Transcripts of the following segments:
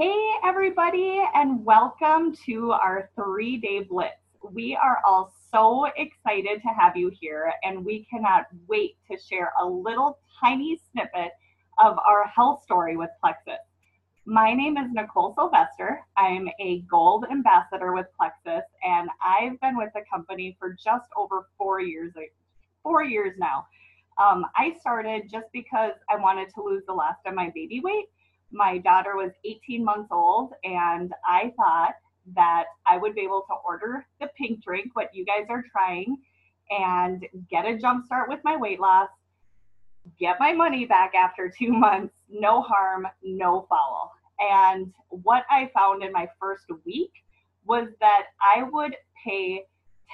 Hey, everybody, and welcome to our 3-day Blitz. We are all so excited to have you here, and we cannot wait to share a little tiny snippet of our health story with Plexus. My name is Nicole Sylvester. I'm a gold ambassador with Plexus, and I've been with the company for just over 4 years. 4 years now. I started just because I wanted to lose the last of my baby weight. My daughter was 18 months old, and I thought that I would be able to order the pink drink, what you guys are trying, and get a jump start with my weight loss, get my money back after 2 months, no harm, no foul. And what I found in my first week was that I would pay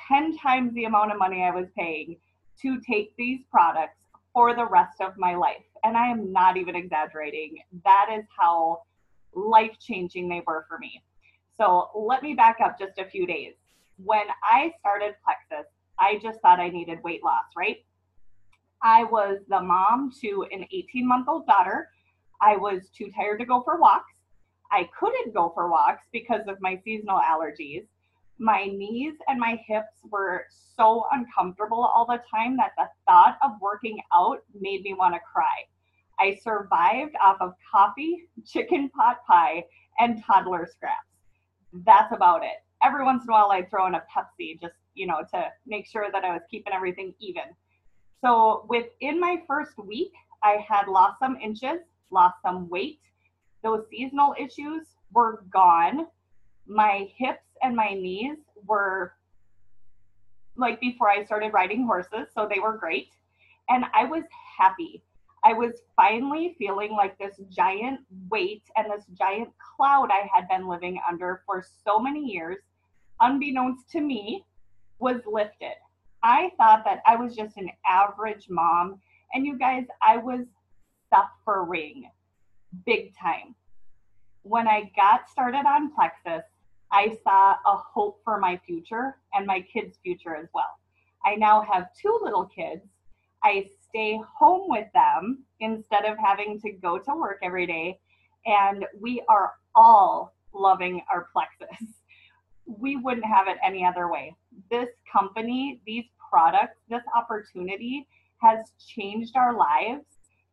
10 times the amount of money I was paying to take these products for the rest of my life. And I am not even exaggerating. That is how life changing they were for me. So let me back up just a few days. When I started Plexus, I just thought I needed weight loss, right? I was the mom to an 18-month-old daughter. I was too tired to go for walks. I couldn't go for walks because of my seasonal allergies. My knees and my hips were so uncomfortable all the time that the thought of working out made me want to cry. I survived off of coffee, chicken pot pie, and toddler scraps. That's about it. Every once in a while, I'd throw in a Pepsi just, to make sure that I was keeping everything even. So within my first week, I had lost some inches, lost some weight. Those seasonal issues were gone. My hips and my knees were like before I started riding horses, so they were great. And I was happy. I was finally feeling like this giant weight and this giant cloud I had been living under for so many years, unbeknownst to me, was lifted. I thought that I was just an average mom, and you guys, I was suffering big time. When I got started on Plexus, I saw a hope for my future and my kids' future as well. I now have two little kids. I stay home with them instead of having to go to work every day, and we are all loving our Plexus. We wouldn't have it any other way. This company, these products, this opportunity has changed our lives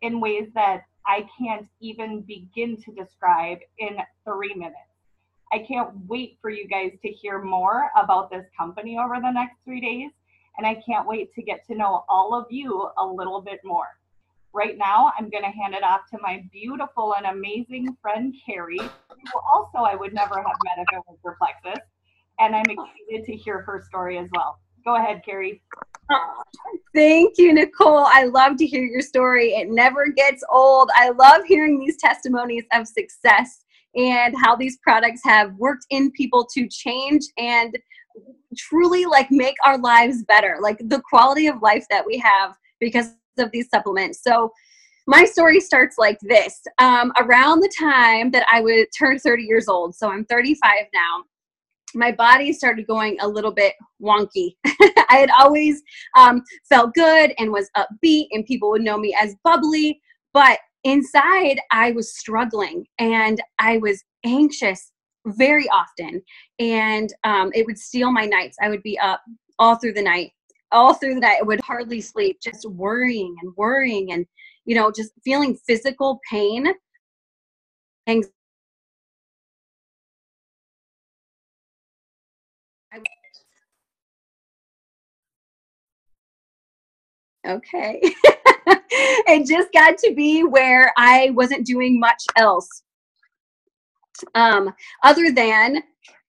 in ways that I can't even begin to describe in 3 minutes. I can't wait for you guys to hear more about this company over the next 3 days, and I can't wait to get to know all of you a little bit more. Right now, I'm going to hand it off to my beautiful and amazing friend, Carrie, who also I would never have met if it was for Plexus, and I'm excited to hear her story as well. Go ahead, Carrie. Thank you, Nicole. I love to hear your story. It never gets old. I love hearing these testimonies of success and how these products have worked in people to change and truly make our lives better, like the quality of life that we have because of these supplements. So my story starts like this. Around the time that I would turn 30 years old, so I'm 35 now, my body started going a little bit wonky. I had always felt good and was upbeat, and people would know me as bubbly, but inside I was struggling and I was anxious very often, and it would steal my nights. I would be up all through the night. I would hardly sleep, just worrying and just feeling physical pain, anxiety. Okay. It just got to be where I wasn't doing much else other than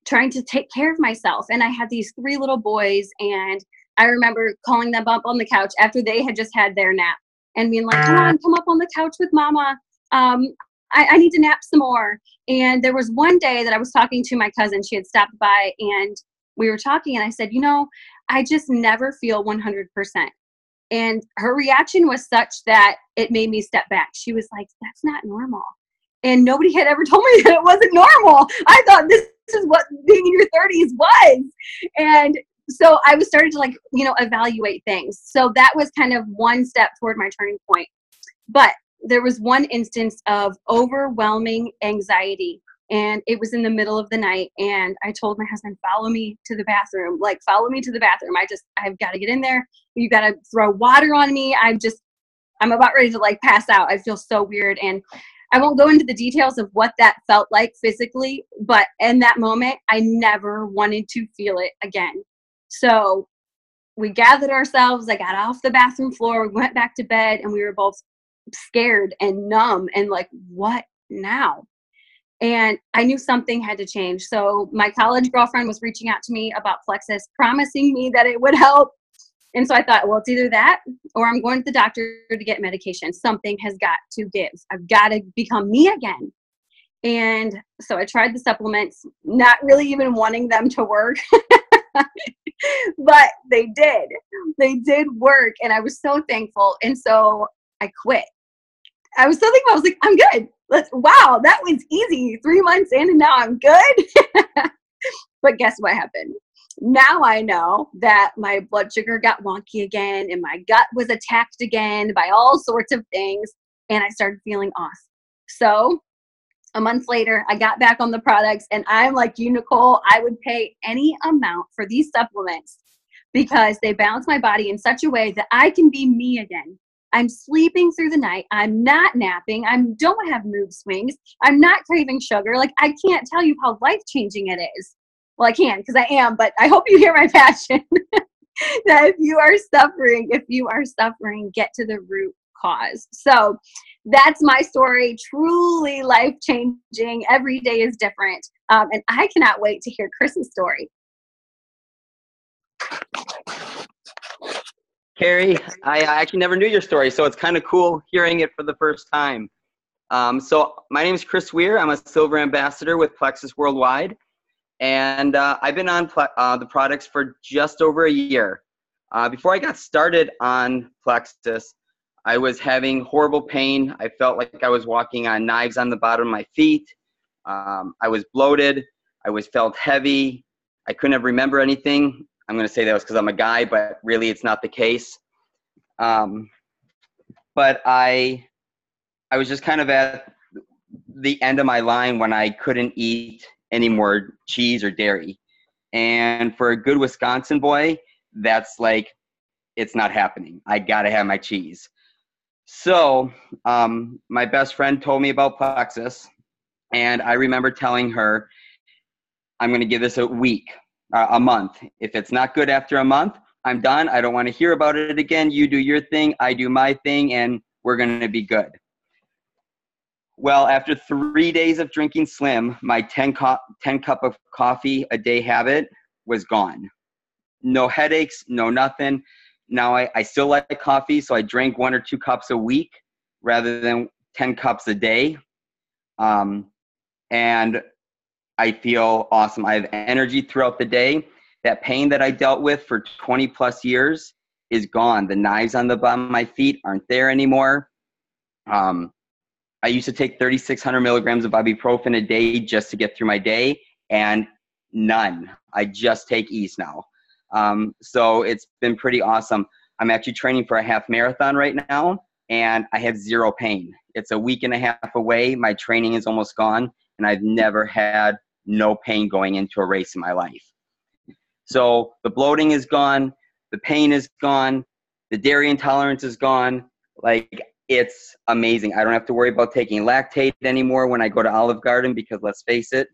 trying to take care of myself. And I had these 3 little boys, and I remember calling them up on the couch after they had just had their nap and being like, come up on the couch with mama. I need to nap some more. And there was one day that I was talking to my cousin. She had stopped by and we were talking, and I said, I just never feel 100%. And her reaction was such that it made me step back. She was like, that's not normal. And nobody had ever told me that it wasn't normal. I thought this is what being in your 30s was. And so I was starting to evaluate things. So that was kind of one step toward my turning point. But there was one instance of overwhelming anxiety And it was in the middle of the night. And I told my husband, follow me to the bathroom. Like, follow me to the bathroom. I've got to get in there. You got to throw water on me. I'm about ready to like pass out. I feel so weird. And I won't go into the details of what that felt like physically, but in that moment, I never wanted to feel it again. So we gathered ourselves. I got off the bathroom floor. We went back to bed, and we were both scared and numb and like, what now? And I knew something had to change. So my college girlfriend was reaching out to me about Plexus, promising me that it would help. And so I thought, well, it's either that or I'm going to the doctor to get medication. Something has got to give. I've got to become me again. And so I tried the supplements, not really even wanting them to work, but they did. They did work. And I was so thankful. And so I quit. I was so thankful. I was like, I'm good. Wow, that was easy. 3 months in and now I'm good. But guess what happened? Now I know that my blood sugar got wonky again and my gut was attacked again by all sorts of things. And I started feeling off. So a month later, I got back on the products, and I'm like you, Nicole, I would pay any amount for these supplements because they balance my body in such a way that I can be me again. I'm sleeping through the night. I'm not napping. I don't have mood swings. I'm not craving sugar. Like, I can't tell you how life-changing it is. Well, I can because I am, but I hope you hear my passion. That if you are suffering, get to the root cause. So that's my story. Truly life-changing. Every day is different. And I cannot wait to hear Chris's story. Carrie, I actually never knew your story, so it's kind of cool hearing it for the first time. So my name is Chris Weir. I'm a silver ambassador with Plexus Worldwide, and I've been on the products for just over a year. Before I got started on Plexus, I was having horrible pain. I felt like I was walking on knives on the bottom of my feet. I was bloated. Felt heavy. I couldn't ever remember anything. I'm going to say that was because I'm a guy, but really it's not the case. But I was just kind of at the end of my line when I couldn't eat any more cheese or dairy. And for a good Wisconsin boy, that's like, it's not happening. I got to have my cheese. So my best friend told me about Plexus, and I remember telling her, I'm going to give this a month. If it's not good after a month, I'm done. I don't want to hear about it again. You do your thing, I do my thing, and we're going to be good. Well, after 3 days of drinking Slim, my 10 cup of coffee a day habit was gone. No headaches, no nothing. Now I still like coffee, so I drink 1 or 2 cups a week rather than 10 cups a day. And I feel awesome. I have energy throughout the day. That pain that I dealt with for 20 plus years is gone. The knives on the bottom of my feet aren't there anymore. I used to take 3,600 milligrams of ibuprofen a day just to get through my day, and none. I just take Ease now. So it's been pretty awesome. I'm actually training for a half marathon right now, and I have zero pain. It's a week and a half away. My training is almost gone, and I've never had no pain going into a race in my life. So the bloating is gone. The pain is gone. The dairy intolerance is gone. Like, it's amazing. I don't have to worry about taking lactate anymore when I go to Olive Garden because, let's face it,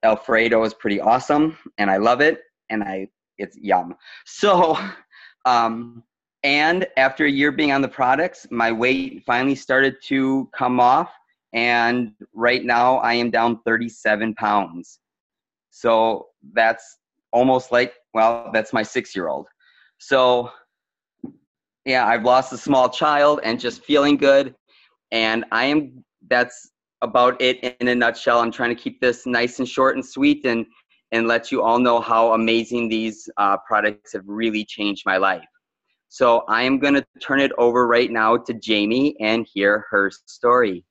Alfredo is pretty awesome, and I love it, and it's yum. So, and after a year being on the products, my weight finally started to come off, and right now I am down 37 pounds. So that's almost like, well, that's my 6-year-old. So yeah, I've lost a small child and just feeling good. And that's about it in a nutshell. I'm trying to keep this nice and short and sweet and let you all know how amazing these products have really changed my life. So I am going to turn it over right now to Jamie and hear her story.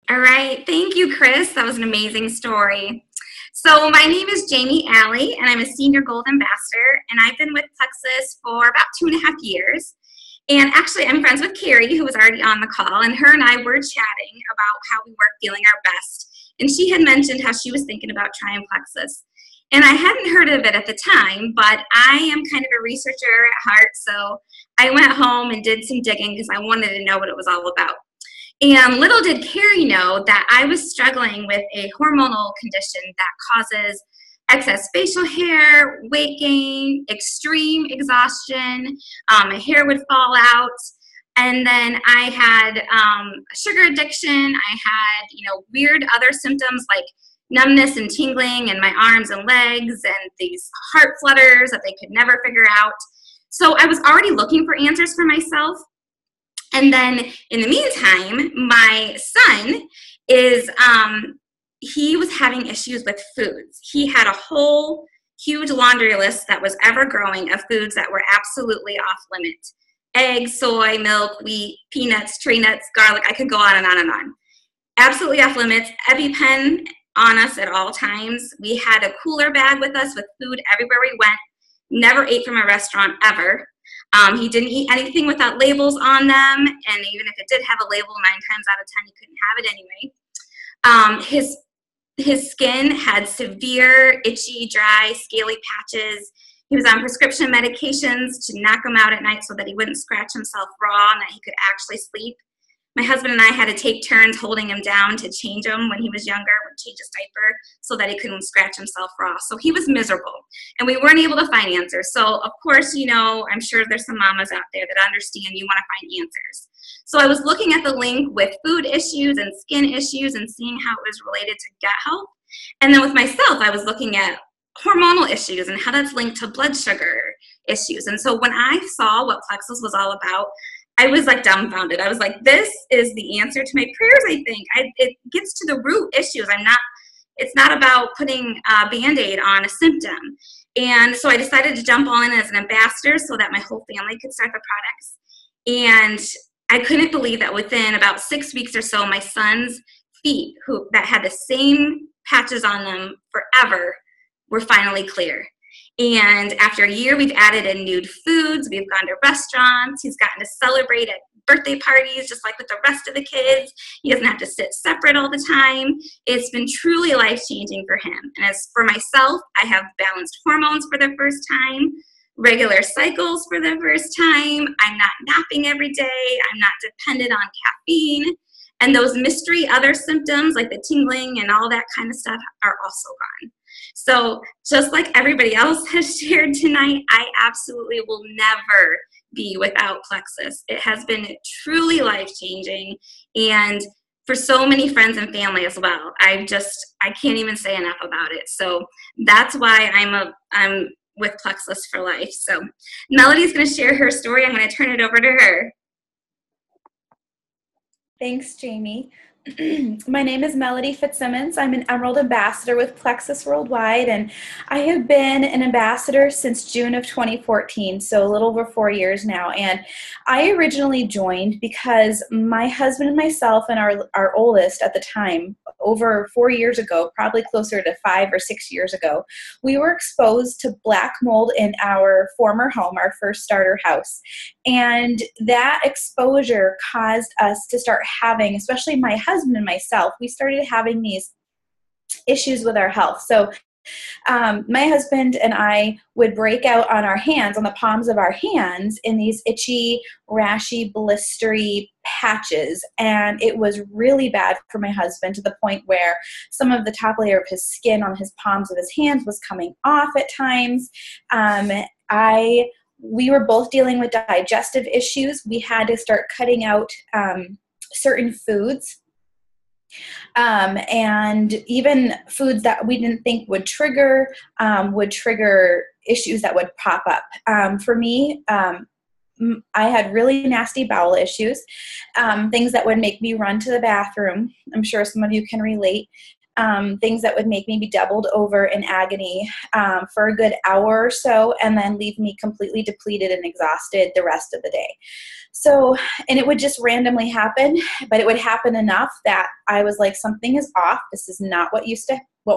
All right. Thank you, Chris. That was an amazing story. So my name is Jamie Alley, and I'm a Senior Gold Ambassador, and I've been with Plexus for about 2.5 years. And actually, I'm friends with Carrie, who was already on the call, and her and I were chatting about how we weren't feeling our best. And she had mentioned how she was thinking about trying Plexus. And I hadn't heard of it at the time, but I am kind of a researcher at heart, so I went home and did some digging because I wanted to know what it was all about. And little did Carrie know that I was struggling with a hormonal condition that causes excess facial hair, weight gain, extreme exhaustion, my hair would fall out. And then I had sugar addiction. I had, weird other symptoms like numbness and tingling in my arms and legs and these heart flutters that they could never figure out. So I was already looking for answers for myself. And then in the meantime, my son is, he was having issues with foods. He had a whole huge laundry list that was ever growing of foods that were absolutely off limit. Eggs, soy, milk, wheat, peanuts, tree nuts, garlic. I could go on and on and on. Absolutely off limits. EpiPen on us at all times. We had a cooler bag with us with food everywhere we went. Never ate from a restaurant ever. He didn't eat anything without labels on them, and even if it did have a label, 9 times out of 10, he couldn't have it anyway. His skin had severe, itchy, dry, scaly patches. He was on prescription medications to knock him out at night so that he wouldn't scratch himself raw and that he could actually sleep. My husband and I had to take turns holding him down to change him when he was younger, would change his diaper so that he couldn't scratch himself raw. So he was miserable, and we weren't able to find answers. So, of course, I'm sure there's some mamas out there that understand you want to find answers. So I was looking at the link with food issues and skin issues and seeing how it was related to gut health. And then with myself, I was looking at hormonal issues and how that's linked to blood sugar issues. And so when I saw what Plexus was all about, I was like dumbfounded. I was like, this is the answer to my prayers, I think. It gets to the root issues. It's not about putting a Band-Aid on a symptom. And so I decided to jump all in as an ambassador so that my whole family could start the products. And I couldn't believe that within about 6 weeks or so, my son's feet, that had the same patches on them forever, were finally clear. And after a year, we've added in nude foods. We've gone to restaurants. He's gotten to celebrate at birthday parties just like with the rest of the kids. He doesn't have to sit separate all the time. It's been truly life-changing for him. And as for myself, I have balanced hormones for the first time, regular cycles for the first time. I'm not napping every day. I'm not dependent on caffeine. And those mystery other symptoms like the tingling and all that kind of stuff are also gone. So just like everybody else has shared tonight, I absolutely will never be without Plexus. It has been truly life-changing, and for so many friends and family as well. I can't even say enough about it. So that's why I'm with Plexus for life. So Melody's going to share her story. I'm going to turn it over to her. Thanks, Jamie. My name is Melody Fitzsimmons. I'm an Emerald Ambassador with Plexus Worldwide, and I have been an ambassador since June of 2014, so a little over 4 years now. And I originally joined because my husband and myself and our oldest at the time, over 4 years ago, probably closer to 5 or 6 years ago, we were exposed to black mold in our former home, our first starter house. And that exposure caused us to start having, especially my husband and myself, we started having these issues with our health. So my husband and I would break out on our hands, on the palms of our hands, in these itchy, rashy, blistery patches. And it was really bad for my husband, to the point where some of the top layer of his skin on his palms of his hands was coming off at times. We were both dealing with digestive issues. We had to start cutting out certain foods. And even foods that we didn't think would trigger issues that would pop up. For me, I had really nasty bowel issues, things that would make me run to the bathroom. I'm sure some of you can relate. Things that would make me be doubled over in agony for a good hour or so, and then leave me completely depleted and exhausted the rest of the day. So, and it would just randomly happen, but it would happen enough that I was like, something is off. This is not what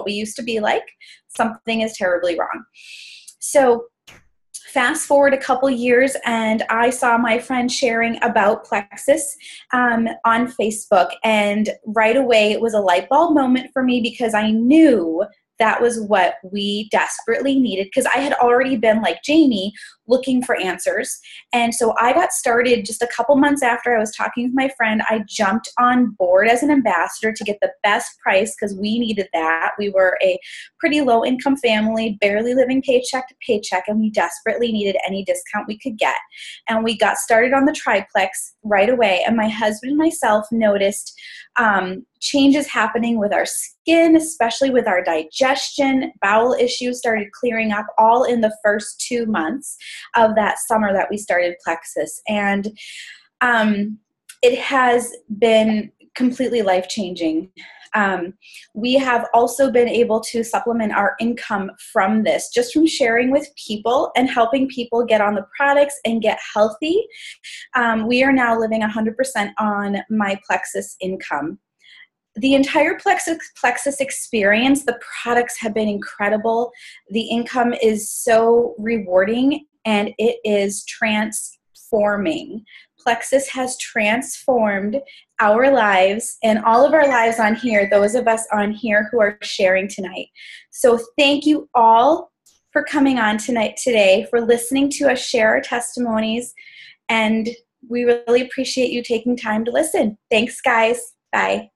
we used to be like. Something is terribly wrong. So Fast forward a couple years, and I saw my friend sharing about Plexus on Facebook, and right away it was a light bulb moment for me, because I knew that was what we desperately needed, because I had already been, like Jamie, looking for answers. And so I got started just a couple months after I was talking with my friend. I jumped on board as an ambassador to get the best price, because we needed that. We were a pretty low income family, barely living paycheck to paycheck, and we desperately needed any discount we could get. And we got started on the triplex right away. And my husband and myself noticed changes happening with our skin, especially with our digestion. Bowel issues started clearing up all in the first 2 months of that summer that we started Plexus. And it has been completely life-changing. We have also been able to supplement our income from this, just from sharing with people and helping people get on the products and get healthy. We are now living 100% on my Plexus income. The entire Plexus experience, the products have been incredible. The income is so rewarding, and it is transforming. Plexus has transformed our lives and all of our lives on here, those of us on here who are sharing tonight. So thank you all for coming on today, for listening to us share our testimonies, and we really appreciate you taking time to listen. Thanks, guys. Bye.